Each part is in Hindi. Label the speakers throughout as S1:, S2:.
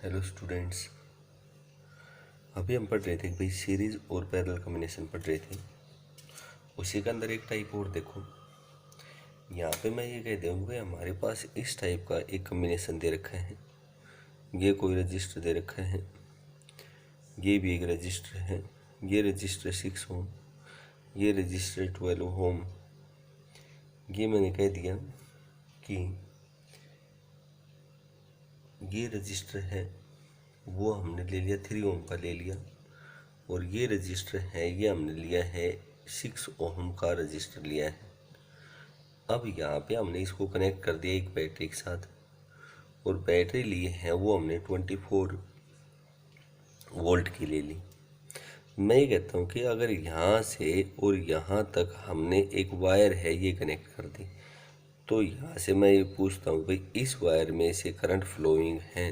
S1: Hello students. अभी हम पढ़ रहे थे कि भाई सीरीज और पैरेलल कॉम्बिनेशन पढ़ रहे थे। उसी के अंदर एक टाइप और देखो, यहाँ पे मैं ये कह दूँ कि हमारे पास इस टाइप का एक कॉम्बिनेशन दे रखा है। ये कोई रजिस्टर दे रखा है, ये भी एक रजिस्टर है, ये रजिस्टर 6 ओम, ये रजिस्टर 12 ओम। ये मैंने कह दिया कि ये रजिस्टर है वो हमने ले लिया 3 ओम का ले लिया, और ये रजिस्टर है ये हमने लिया है 6 ओम का रजिस्टर लिया है। अब यहाँ पे हमने इसको कनेक्ट कर दिया एक बैटरी के साथ, और बैटरी ली है वो हमने 24 वोल्ट की ले ली। मैं ये कहता हूँ कि अगर यहाँ से और यहाँ तक हमने एक वायर है ये कनेक्ट कर दी, तो यहाँ से मैं ये पूछता हूँ भाई इस वायर में से करंट फ्लोइंग है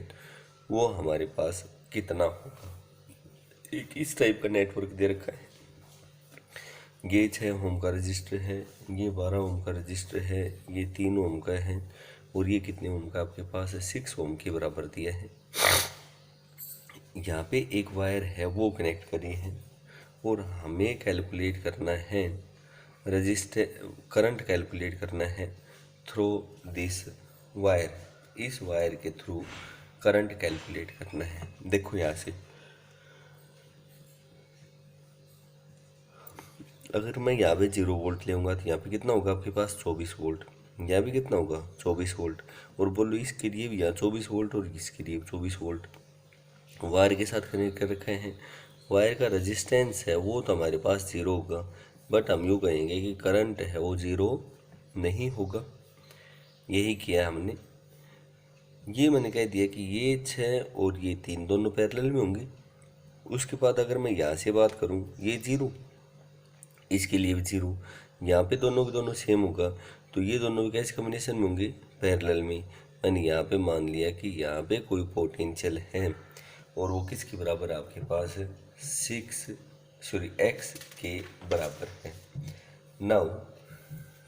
S1: वो हमारे पास कितना होगा। एक इस टाइप का नेटवर्क दे रखा है, ये 6 ओम का रजिस्टर है, ये 12 ओम का रजिस्टर है, ये 3 ओम का है, और ये कितने ओम का आपके पास है 6 ओम के बराबर दिया है। यहाँ पे एक वायर है वो कनेक्ट करी है, और हमें कैलकुलेट करना है रजिस्टर करंट कैलकुलेट करना है थ्रू दिस वायर। इस वायर के थ्रू करंट कैलकुलेट करना है। देखो यहाँ से अगर मैं यहाँ पे 0 वोल्ट लेऊंगा तो यहाँ पे कितना होगा आपके पास 24 वोल्ट, यहाँ भी कितना होगा 24 वोल्ट, और बोलो इसके लिए भी यहाँ 24 वोल्ट और इसके लिए 24 वोल्ट। वायर के साथ कनेक्ट कर रखे हैं। वायर का रेजिस्टेंस है वो तो हमारे पास 0 होगा, बट हम यूँ कहेंगे कि करंट है वो 0 नहीं होगा। यही किया हमने। ये मैंने कह दिया कि ये 6 और ये 3 दोनों पैरेलल में होंगे। उसके बाद अगर मैं यहाँ से बात करूँ, ये 0, इसके लिए भी 0, यहाँ पे दोनों के दोनों सेम होगा, तो ये दोनों भी कैसे कॉम्बिनेशन में होंगे पैरेलल में। मैंने यहाँ पे मान लिया कि यहाँ पे कोई पोटेंशियल है और वो किसके बराबर आपके पास है x के बराबर है। नाउ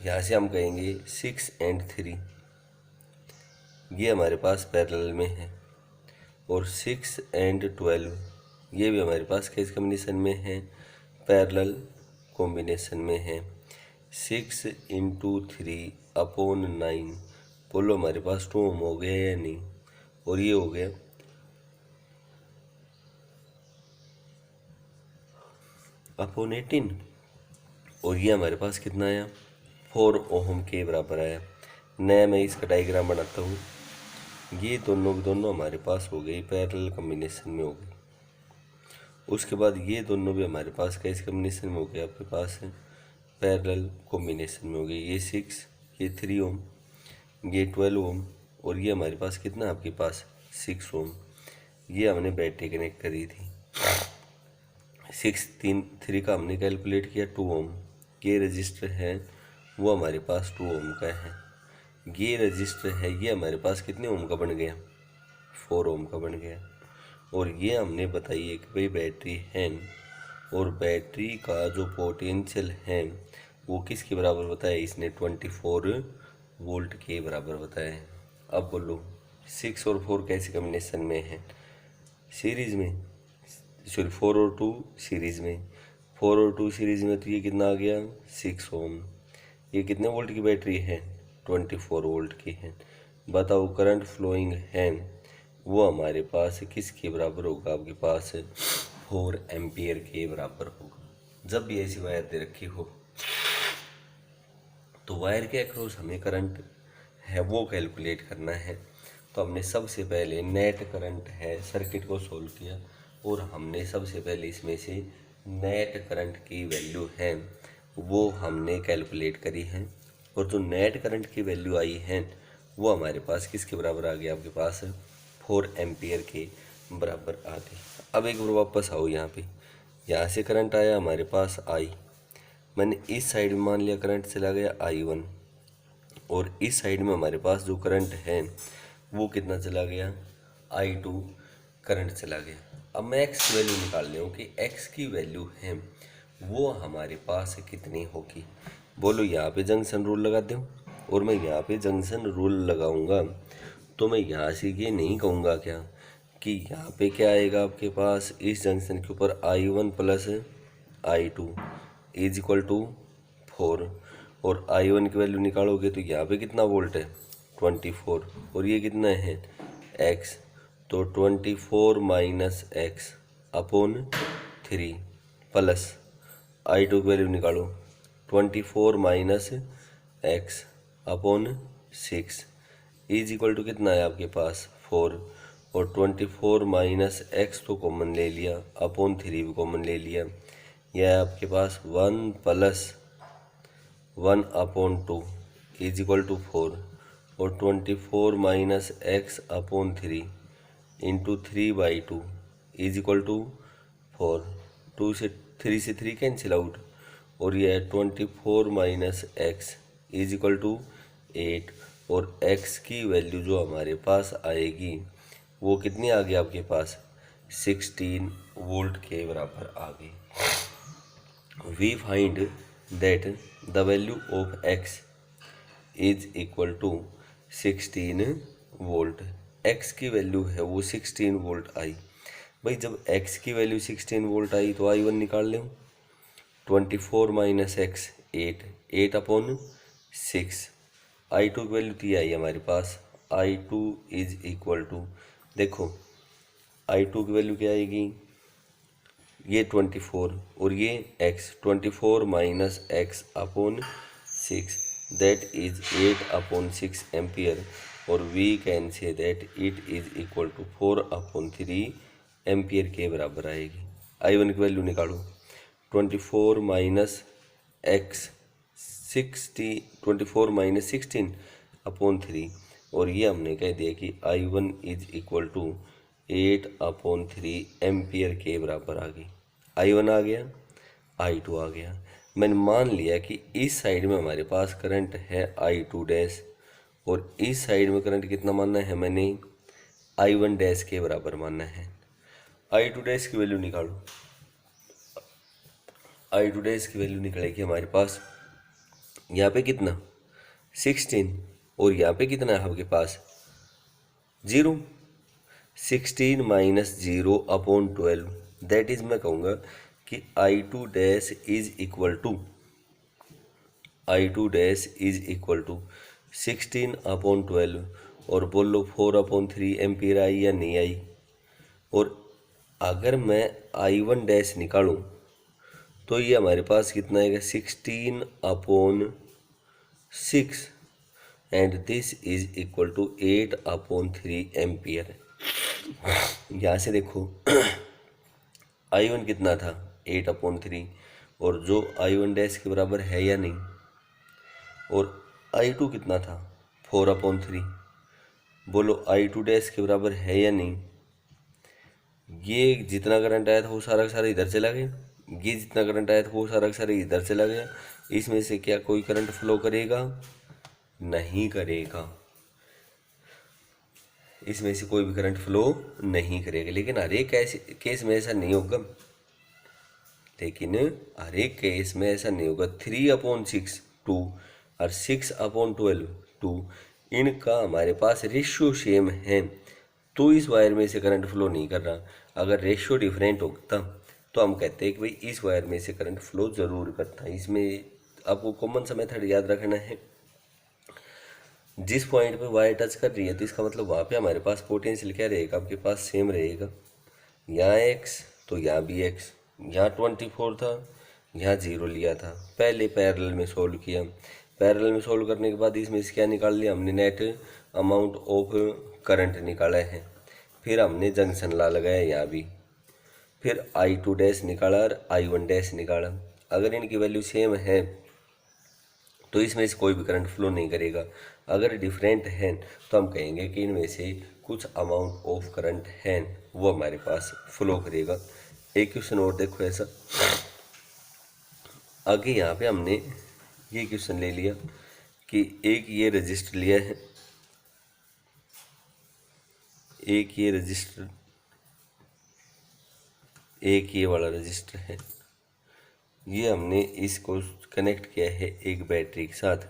S1: यहाँ से हम कहेंगे 6 और 3 ये हमारे पास पैरेलल में है, और 6 और 12 ये भी हमारे पास किस कॉम्बिनेशन में है पैरेलल कॉम्बिनेशन में है। 6 × 3/9 बोलो हमारे पास 2 ओम हो गया या नहीं, और ये हो गया अपॉन 18, और ये हमारे पास कितना आया 4 ओम के बराबर आया। नया मैं इसका डायग्राम बनाता हूँ। ये दोनों के दोनों हमारे पास हो गई पैरेलल कॉम्बिनेशन में हो गई। उसके बाद ये दोनों भी हमारे पास कैसे कॉम्बिनेशन में हो गए आपके पास है पैरेलल कॉम्बिनेशन में हो गई। ये 6, ये 3 ओम, ये 12 ओम, और ये हमारे पास कितना आपके पास 6 ओम। ये हमने बैटरी कनेक्ट करी थी। 3 का हमने कैलकुलेट किया 2 ओम। ये रजिस्टर है वो हमारे पास 2 ओम का है। ये रजिस्टर है ये हमारे पास कितने ओम का बन गया 4 ओम का बन गया। और ये हमने बताई है कि भाई बैटरी है, और बैटरी का जो पोटेंशियल है वो किसके बराबर बताया इसने 24 वोल्ट के बराबर बताया है। अब बोलो 6 और 4 कैसे कॉम्बिनेशन में है सीरीज में, सॉरी 4 और 2 सीरीज में। 4 और 2 सीरीज में तो ये कितना आ गया 6 ओम। ये कितने वोल्ट की बैटरी है 24 वोल्ट की है। बताओ करंट फ्लोइंग है वो हमारे पास किसके बराबर होगा आपके पास 4 एम्पियर के बराबर होगा। जब भी ऐसी वायर दे रखी हो तो वायर के अक्रॉस हमें करंट है वो कैलकुलेट करना है। तो हमने सबसे पहले नेट करंट है सर्किट को सोल्व किया, और हमने सबसे पहले इसमें से नेट करंट की वैल्यू है वो हमने कैलकुलेट करी है, और जो नेट करंट की वैल्यू आई है वो हमारे पास किसके बराबर आ गया आपके पास 4 एम्पियर के बराबर आ गई। अब एक बार वापस आओ यहाँ से करंट आया हमारे पास आई, मैंने इस साइड में मान लिया करंट चला गया I1, और इस साइड में हमारे पास जो करंट है वो कितना चला गया I2 करंट चला गया। अब मैं x की वैल्यू निकाल रहा हूँ कि x की वैल्यू है वो हमारे पास कितनी होगी। बोलो यहाँ पे जंक्शन रूल लगा दूँ, और मैं यहाँ पे जंक्शन रूल लगाऊंगा तो मैं यहाँ से ये नहीं कहूँगा क्या कि यहाँ पे क्या आएगा आपके पास, इस जंक्शन के ऊपर I1 plus I2 is equal to 4, और I1 की वैल्यू निकालोगे तो यहाँ पे कितना वोल्ट है 24, और ये कितना है x, तो 24 minus x upon 3 plus I2 की वैल्यू निकालो 24 minus x upon 6 is equal to कितना है आपके पास 4, और 24 माइनस एक्स तो कॉमन ले लिया, अपॉन 3 भी कॉमन ले लिया, यह है आपके पास 1 plus 1 upon 2 is equal to 4, और 24 minus x upon 3 into 3/2 is equal to 4, 2 से 3 से 3 कैंसिल आउट, और यह है 24 minus x is equal to 8, और x की वैल्यू जो हमारे पास आएगी वो कितनी आ गई आपके पास 16 वोल्ट के बराबर आ गई। We find that the value of x is equal to 16 volt. x की वैल्यू है वो 16 वोल्ट आई। भाई जब x की वैल्यू 16 वोल्ट आई तो I1 निकाल लें। 24 माइनस एक्स 8 अपॉन 6, I2 की वैल्यू थी आई हमारे पास, I2 इज इक्वल टू, देखो I2 की वैल्यू क्या आएगी, ये 24 और ये x, 24 minus x upon 6 that is 8 upon 6 ampere, और we can say that it is equal to 4 upon 3 ampere के बराबर आएगी। I1 की वैल्यू निकालो 24 माइनस एक्स 24 माइनस 16 अपॉन 3, और ये हमने कह दिया कि I1 is equal to 8 upon 3 ampere के बराबर आ गई। I1 आ गया, I2 आ गया। मैंने मान लिया कि इस साइड में हमारे पास करंट है I2 डैश, और इस साइड में करंट कितना मानना है, मैंने I1 डैश के बराबर मानना है। I2 डैश की वैल्यू निकालो, I2 डैश की वैल्यू निकलेगी हमारे पास यहाँ पे कितना 16, और यहाँ पे कितना है आपके पास 0, 16 माइनस 0 अपॉन 12, दैट इज मैं कहूँगा कि I2 dash is equal to, I2 dash is equal to 16 upon 12, और बोलो 4 अपॉन 3 एम्पियर आई या नहीं आई। और अगर मैं I1 डैश निकालूं तो ये हमारे पास कितना आएगा 16 upon 6, and this is equal to 8 upon 3 ampere. यहाँ से देखो I1 कितना था 8 अपॉन 3, और जो I1 डैश के बराबर है या नहीं, और I2 कितना था 4 अपॉन 3, बोलो I2 डैश के बराबर है या नहीं। ये जितना करंट आया था वो सारा का सारा इधर चला गया, ये जितना करंट आया था वो सारा का सारा इधर चला गया। इसमें से क्या कोई करंट फ्लो करेगा, नहीं करेगा, इसमें से कोई भी करंट फ्लो नहीं करेगा। लेकिन हर एक केस में ऐसा नहीं होगा, लेकिन हर एक केस में ऐसा नहीं होगा। 3 अपॉन 6 2 और 6 अपॉन 12 2, इनका हमारे पास रेशियो सेम है, तो इस वायर में से करंट फ्लो नहीं कर रहा। अगर रेशियो डिफरेंट होता तो हम कहते हैं कि भाई इस वायर में से करंट फ्लो जरूर करता है। इसमें आपको कॉमन सा मेथड याद रखना है, जिस पॉइंट पे वायर टच कर रही है तो इसका मतलब वहाँ पे हमारे पास पोटेंशियल क्या रहेगा, आपके पास सेम रहेगा। यहाँ x तो यहाँ भी x, यहाँ 24 था, यहाँ 0 लिया था। पहले पैरेलल में सोल्व किया, पैरेलल में सोल्व करने के बाद इसमें से क्या निकाल लिया हमने, नेट अमाउंट ऑफ करंट निकाला है। फिर हमने जंक्शन ला लगाया यहाँ भी, फिर I2 डैश निकाला और I1 डैश निकाला। अगर इनकी वैल्यू सेम है तो इसमें से कोई भी करंट फ्लो नहीं करेगा। अगर डिफरेंट है तो हम कहेंगे कि इनमें से कुछ अमाउंट ऑफ करंट है वो हमारे पास फ्लो करेगा। एक क्वेश्चन और देखो ऐसा, आगे यहाँ पे हमने ये क्वेश्चन ले लिया कि एक ये रजिस्टर लिया है, एक ये रजिस्टर, एक ये वाला रजिस्टर है। ये हमने इसको कनेक्ट किया है एक बैटरी के साथ,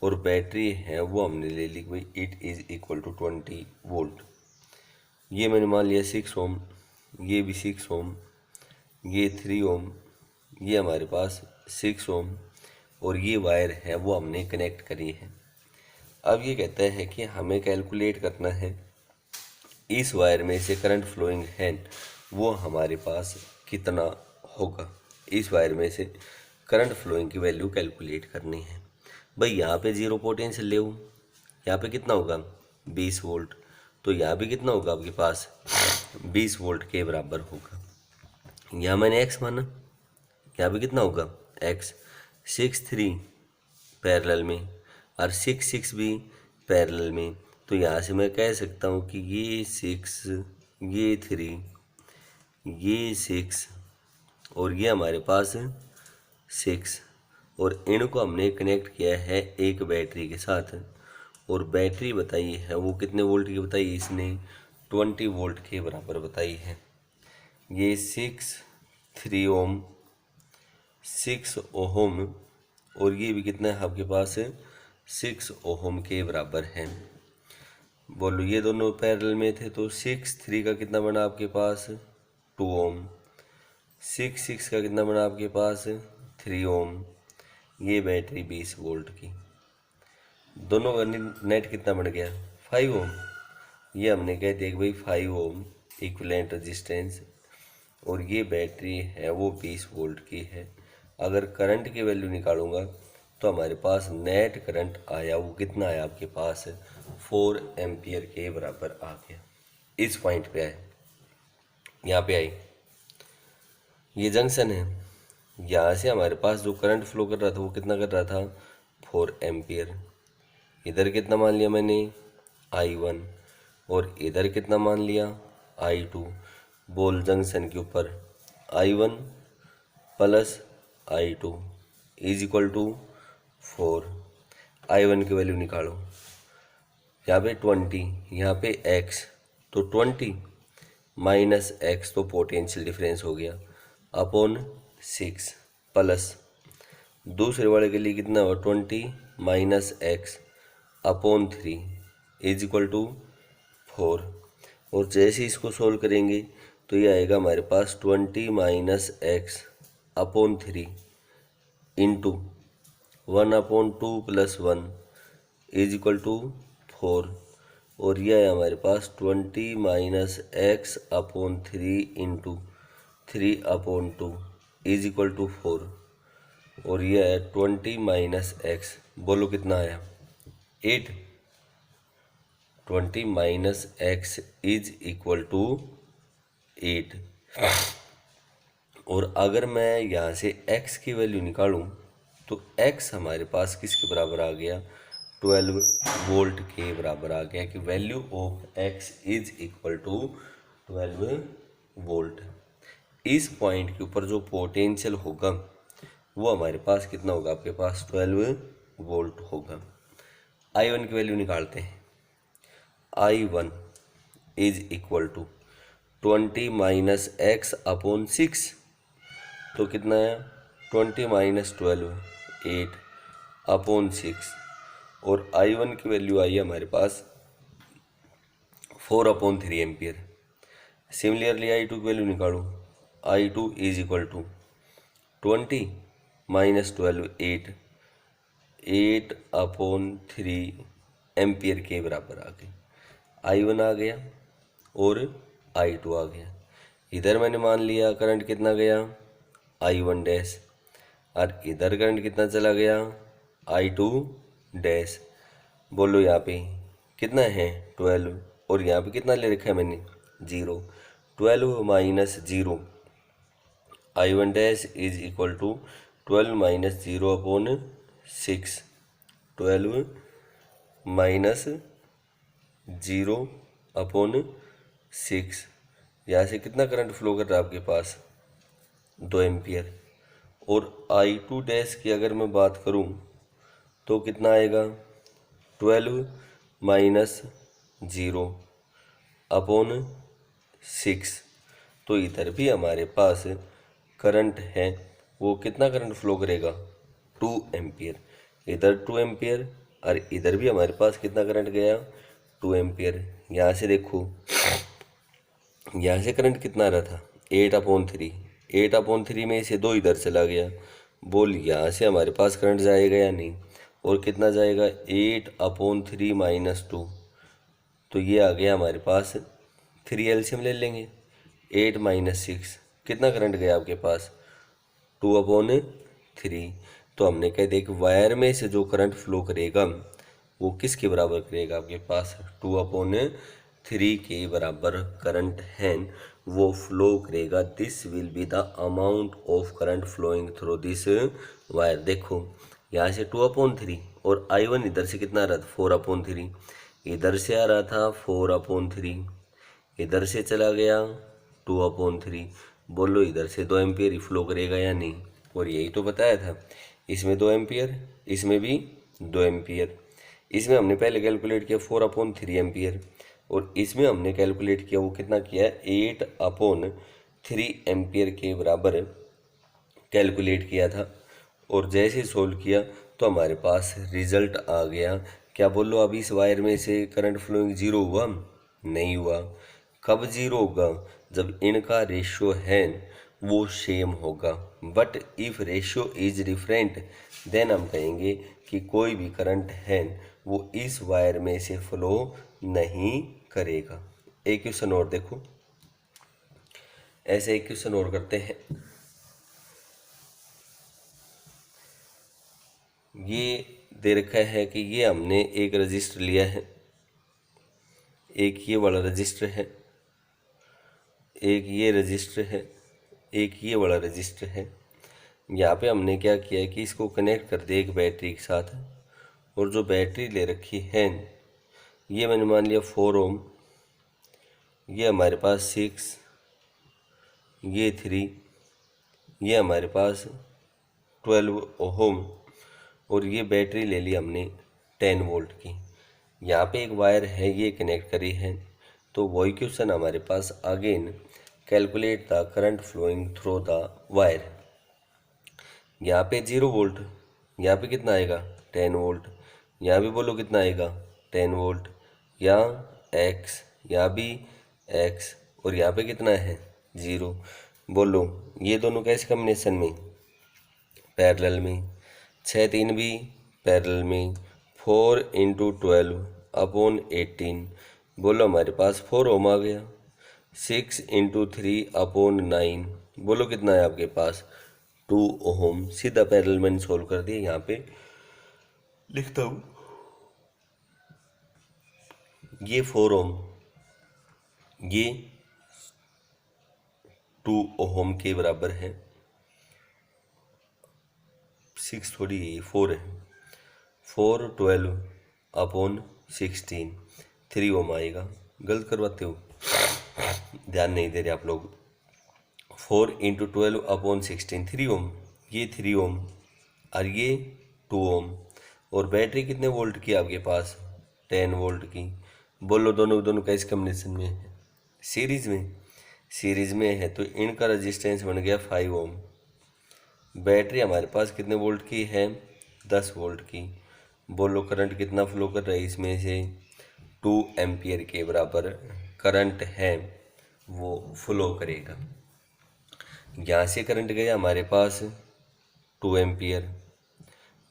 S1: और बैटरी है वो हमने ले ली भाई it is equal to 20 volt. ये मैंने मान लिया 6 ओम, ये भी 6 ओम, ये 3 ओम, ये हमारे पास 6 ओम और ये वायर है वो हमने कनेक्ट करी है। अब ये कहता है कि हमें कैलकुलेट करना है इस वायर में से करंट फ्लोइंग है वो हमारे पास कितना होगा। इस वायर में से करंट फ्लोइंग की वैल्यू कैलकुलेट करनी है। भाई यहाँ पे जीरो पोटेंशियल ले, यहाँ पे कितना होगा 20 वोल्ट, तो यहाँ भी कितना होगा आपके पास 20 वोल्ट के बराबर होगा। यहाँ मैंने एक्स माना, यहाँ भी कितना होगा एक्स। 6 3 पैरेलल में और 6 6 भी पैरेलल में, तो यहाँ से मैं कह सकता हूँ कि ये 6, ये 3, ये 6 और ये हमारे पास 6 और इनको हमने कनेक्ट किया है एक बैटरी के साथ और बैटरी बताई है वो कितने वोल्ट की बताई है इसने 20 वोल्ट के बराबर बताई है। ये 3 ओम 6 ओहम और ये भी कितना है आपके पास 6 ओहम के बराबर है। बोलो ये दोनों पैरेलल में थे तो 6 3 का कितना बना आपके पास 2 ओम, 6 6 का कितना बना आपके पास 3 ओम, ये बैटरी 20 वोल्ट की। दोनों का नेट कितना बन गया 5 ओम। ये हमने कह दिया कि भाई 5 ओम इक्विवेलेंट रेजिस्टेंस और ये बैटरी है वो 20 वोल्ट की है। अगर करंट की वैल्यू निकालूंगा तो हमारे पास नेट करंट आया वो कितना आया आपके पास 4 एम्पियर के बराबर आ गया। इस पॉइंट पे आए, यहाँ पे आई, ये जंक्शन है, यहाँ से हमारे पास जो करंट फ्लो कर रहा था वो कितना कर रहा था 4 एम्पियर। इधर कितना मान लिया मैंने I1 और इधर कितना मान लिया I2। बोल जंक्शन के ऊपर I1 plus I2 is equal to 4। I1 की वैल्यू निकालो, यहाँ पे 20, यहाँ पे x, तो 20 माइनस x तो पोटेंशियल डिफरेंस हो गया अपॉन 6 प्लस दूसरे वाले के लिए कितना हुआ 20 minus x upon 3 is equal to 4। और जैसे इसको सोल्व करेंगे तो ये आएगा हमारे पास 20 minus x upon 3 into 1/2 plus 1 is equal to 4 और यह है हमारे पास 20 minus x upon 3 into 3/2 is equal to 4 और यह है 20 माइनस एक्स। बोलो कितना आया 8। 20 minus x is equal to 8। और अगर मैं यहाँ से x की वैल्यू निकालूं तो x हमारे पास किसके बराबर आ गया 12 वोल्ट के बराबर आ गया कि value of x is equal to 12 volt. इस पॉइंट के ऊपर जो पोटेंशियल होगा वो हमारे पास कितना होगा आपके पास 12 वोल्ट होगा। I1 की वैल्यू निकालते हैं। I1 is equal to 20 minus x upon 6 तो कितना है 20 माइनस 12 8 अपॉन 6 और I1 की वैल्यू आई है हमारे पास 4/3 एम्पियर। सिमिलरली I2 की वैल्यू निकालो। I2 is equal to 20 minus 12 8/3 ampere के बराबर आ गए। I1 आ गया और I2 आ गया। इधर मैंने मान लिया करंट कितना गया I1 डैश और इधर करंट कितना चला गया I2 डैश। बोलो यहाँ पे कितना है 12 और यहाँ पे कितना ले रखा है मैंने 0। 12 minus 0 I1 dash is equal to 12 minus 0/6। 12 minus 0/6 यहाँ से कितना करंट फ्लो कर रहा है आपके पास 2 एम्पियर। और I2 डैश की अगर मैं बात करूं तो कितना आएगा 12 माइनस 0/6। तो इधर भी हमारे पास करंट है वो कितना करंट फ्लो करेगा 2 एम्पियर। इधर 2 एम्पियर और इधर भी हमारे पास कितना करंट गया 2 एम्पियर। यहाँ से देखो यहाँ से करंट कितना आ रहा था 8/3, 8/3 में से 2 इधर चला गया। बोल यहाँ से हमारे पास करंट जाएगा या नहीं, और कितना जाएगा 8/3 - 2, तो ये आ गया हमारे पास 3 एलसीएम ले लेंगे। 8 - 6 कितना करंट गया आपके पास 2/3। तो हमने कह दिया कि वायर में से जो करंट फ्लो करेगा वो किसके बराबर करेगा, आपके पास 2/3 के बराबर करंट है वो फ्लो करेगा। This will be the amount of current flowing through this wire. देखो यहाँ से 2/3 और I1 इधर से कितना आ रहा था 4/3, इधर से आ रहा था 4/3, इधर से चला गया 2/3। बोलो इधर से 2 एम्पियर ही फ्लो करेगा या नहीं, और यही तो बताया था। इसमें 2 एम्पियर, इसमें भी 2 एम्पियर। इसमें हमने पहले कैलकुलेट किया 4/3 एम्पियर, और इसमें हमने कैलकुलेट किया वो कितना किया 8/3 एम्पियर के बराबर कैलकुलेट किया था। और जैसे ही सोल्व किया तो हमारे पास रिजल्ट आ गया। क्या बोलो अब इस वायर में से करंट फ्लोइंग जीरो हुआ, नहीं हुआ। कब जीरो होगा, जब इनका रेशियो है वो सेम होगा। But if ratio is different then हम कहेंगे कि कोई भी करंट है वो इस वायर में से फ्लो नहीं करेगा। एक क्वेश्चन और देखो, ऐसे एक क्वेश्चन और करते हैं। ये दे रखा है कि ये हमने एक रजिस्टर लिया है, एक ये वाला रजिस्टर है, एक ये रजिस्टर है, एक ये वाला रजिस्टर है। यहाँ पे हमने क्या किया है कि इसको कनेक्ट कर दिया एक बैटरी के साथ, और जो बैटरी ले रखी है ये मैंने मान लिया 4 ओम, ये हमारे पास 6, ये 3, ये हमारे पास 12 ओम, और ये बैटरी ले ली हमने 10 वोल्ट की। यहाँ पे एक वायर है ये कनेक्ट करी है। तो वही क्वेश्चन हमारे पास again, calculate the current flowing through the wire. यहाँ पे 0 वोल्ट, यहाँ पे कितना आएगा 10 वोल्ट, यहाँ भी बोलो कितना आएगा 10 वोल्ट, यहाँ x, यहाँ भी x, और यहाँ पे कितना है 0। बोलो ये दोनों कैसे कॉम्बिनेशन में, पैरेलल में। 6 3 भी पैरेलल में। 4 × 12/18, बोलो हमारे पास 4 ओम आ गया। 6 × 3/9, बोलो कितना है आपके पास 2 ओम। सीधा पैरेलल मैंने सोल्व कर दिया। यहाँ पे लिखता हूँ ये 4 ओम, ये 2 ओम के बराबर है। 6 थोड़ी है, 4 है। 4 12/16, 3 ओम आएगा। गलत करवाते हो, ध्यान नहीं दे रहे आप लोग। 4 × 12/16 3 ओम, ये 3 ओम, और ये 2 ओम। और बैटरी कितने वोल्ट की आपके पास 10 वोल्ट की। बोलो दोनों कैसे कॉम्बिनेशन में है, सीरीज में। सीरीज में है तो इनका रजिस्टेंस बन गया 5 ओम। बैटरी हमारे पास कितने वोल्ट की है 10 वोल्ट की। बोलो करंट कितना फ्लो कर रहा है इसमें से 2 एम्पियर के बराबर करंट है वो फ्लो करेगा। यहाँ से करंट गया हमारे पास 2 एम्पियर,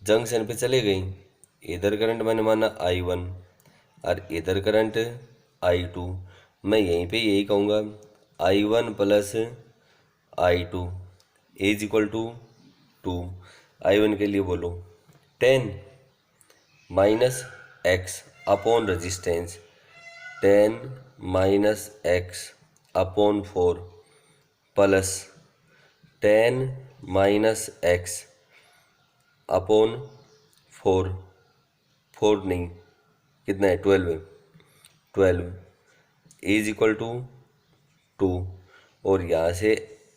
S1: जंक्शन पे चले गई। इधर करंट मैंने माना I1 और इधर करंट I2। मैं यहीं पे यही कहूँगा I1 + I2 is equal to 2। I1 के लिए बोलो 10 - x upon resistance, 10 - x upon 4 plus 10 - x upon 4, 4 नहीं कितना है 12 इज इक्वल टू 2। और यहाँ से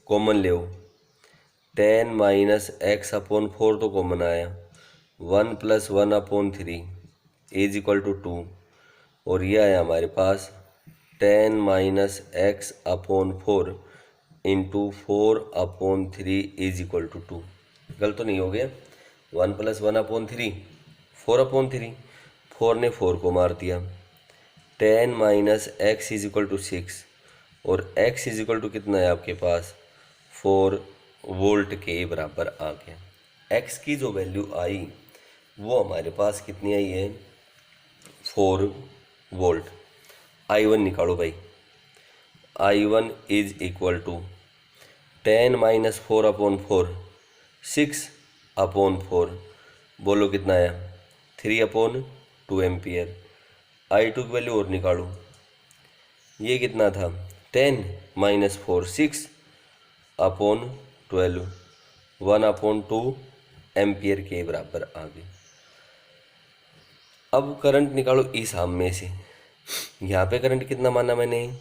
S1: कॉमन ले 10 - x अपॉन 4 तो कॉमन आया, 1 + 1/3 इज इक्वल टू 2। और यह आया हमारे पास 10 - x upon 4 × 4/3 is equal to 2। गलत तो नहीं हो गया, 1 + 1/3 4/3, 4 ने 4 को मार दिया। 10 - x इज इक्वल टू 6, और x इज इक्वल टू कितना है आपके पास 4 वोल्ट के बराबर आ गया। x की जो वैल्यू आई वो हमारे पास कितनी आई है 4 वोल्ट। I1 निकालो भाई। I1 is equal to 10 minus 4/4 6/4 बोलो कितना आया 3/2 एम्पियर। I2 की वैल्यू और निकालो, ये कितना था 10 माइनस 4 6/12 1/2 एम्पियर के बराबर आ गई। अब करंट निकालो इस आम में से। यहाँ पे करंट कितना माना मैंने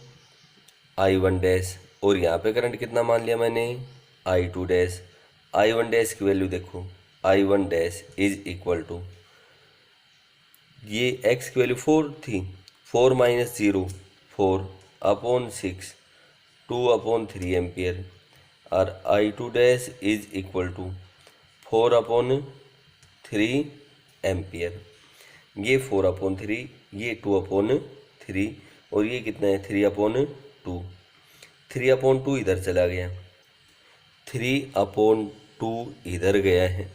S1: I1 डैश, और यहाँ पे करंट कितना मान लिया मैंने I2 डैश। I1 डैश की वैल्यू देखो I1 dash is equal to, ये x की वैल्यू 4 थी, 4 माइनस 0 4/6 2/3 एम्पियर, और I2 dash is equal to 4/3 ampere. ये 4/3, ये 2/3, और ये कितना है 3/2। 3/2 इधर चला गया, 3/2 इधर गया है।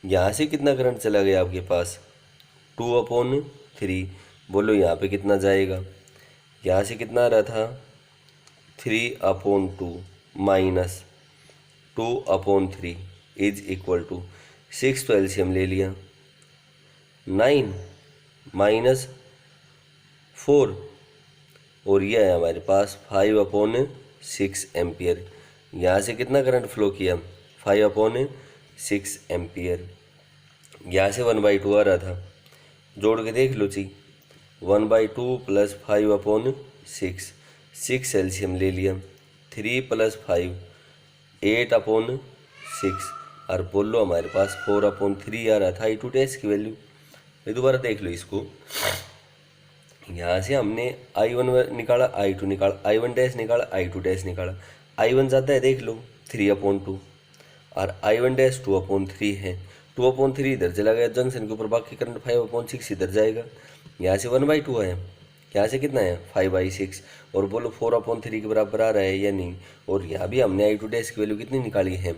S1: यहाँ से कितना करंट चला गया आपके पास 2/3। बोलो यहाँ पे कितना जाएगा, यहाँ से कितना आ रहा था 3/2 माइनस 2/3 इज इक्वल टू 6, तो एलसीएम ले लिया 9 माइनस 4, और यह है हमारे पास 5/6 एम्पियर। यहाँ से कितना करंट फ्लो किया 5/6 एम्पियर। यहाँ से 1/2 आ रहा था, जोड़ के देख लो जी 1/2 प्लस 5/6, 6 एलसीएम ले लिया 3 प्लस 5 8/6, और बोलो हमारे पास 4/3 आ रहा था I2 डैश की वैल्यू। ये दोबारा देख लो इसको, यहाँ से हमने I1 निकाला I2 निकाला, I1 डैश निकाला I2 डैश निकाला। I1 जाता है देख लो 3/2, और I1 डैश 2/3 है, 2/3 इधर चला गया जंक्शन के ऊपर, बाकी करंट 5/6 इधर जाएगा। यहाँ से 1/2 है, यहाँ से कितना है 5/6, और बोलो 4/3 के बराबर आ रहा है या नहीं। और यहाँ भी हमने I2 डैश की वैल्यू कितनी निकाली है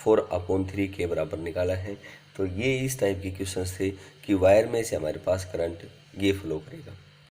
S1: 4/3 के बराबर निकाला है। तो ये इस टाइप के क्वेश्चंस थे कि वायर में से हमारे पास करंट ये फ्लो करेगा।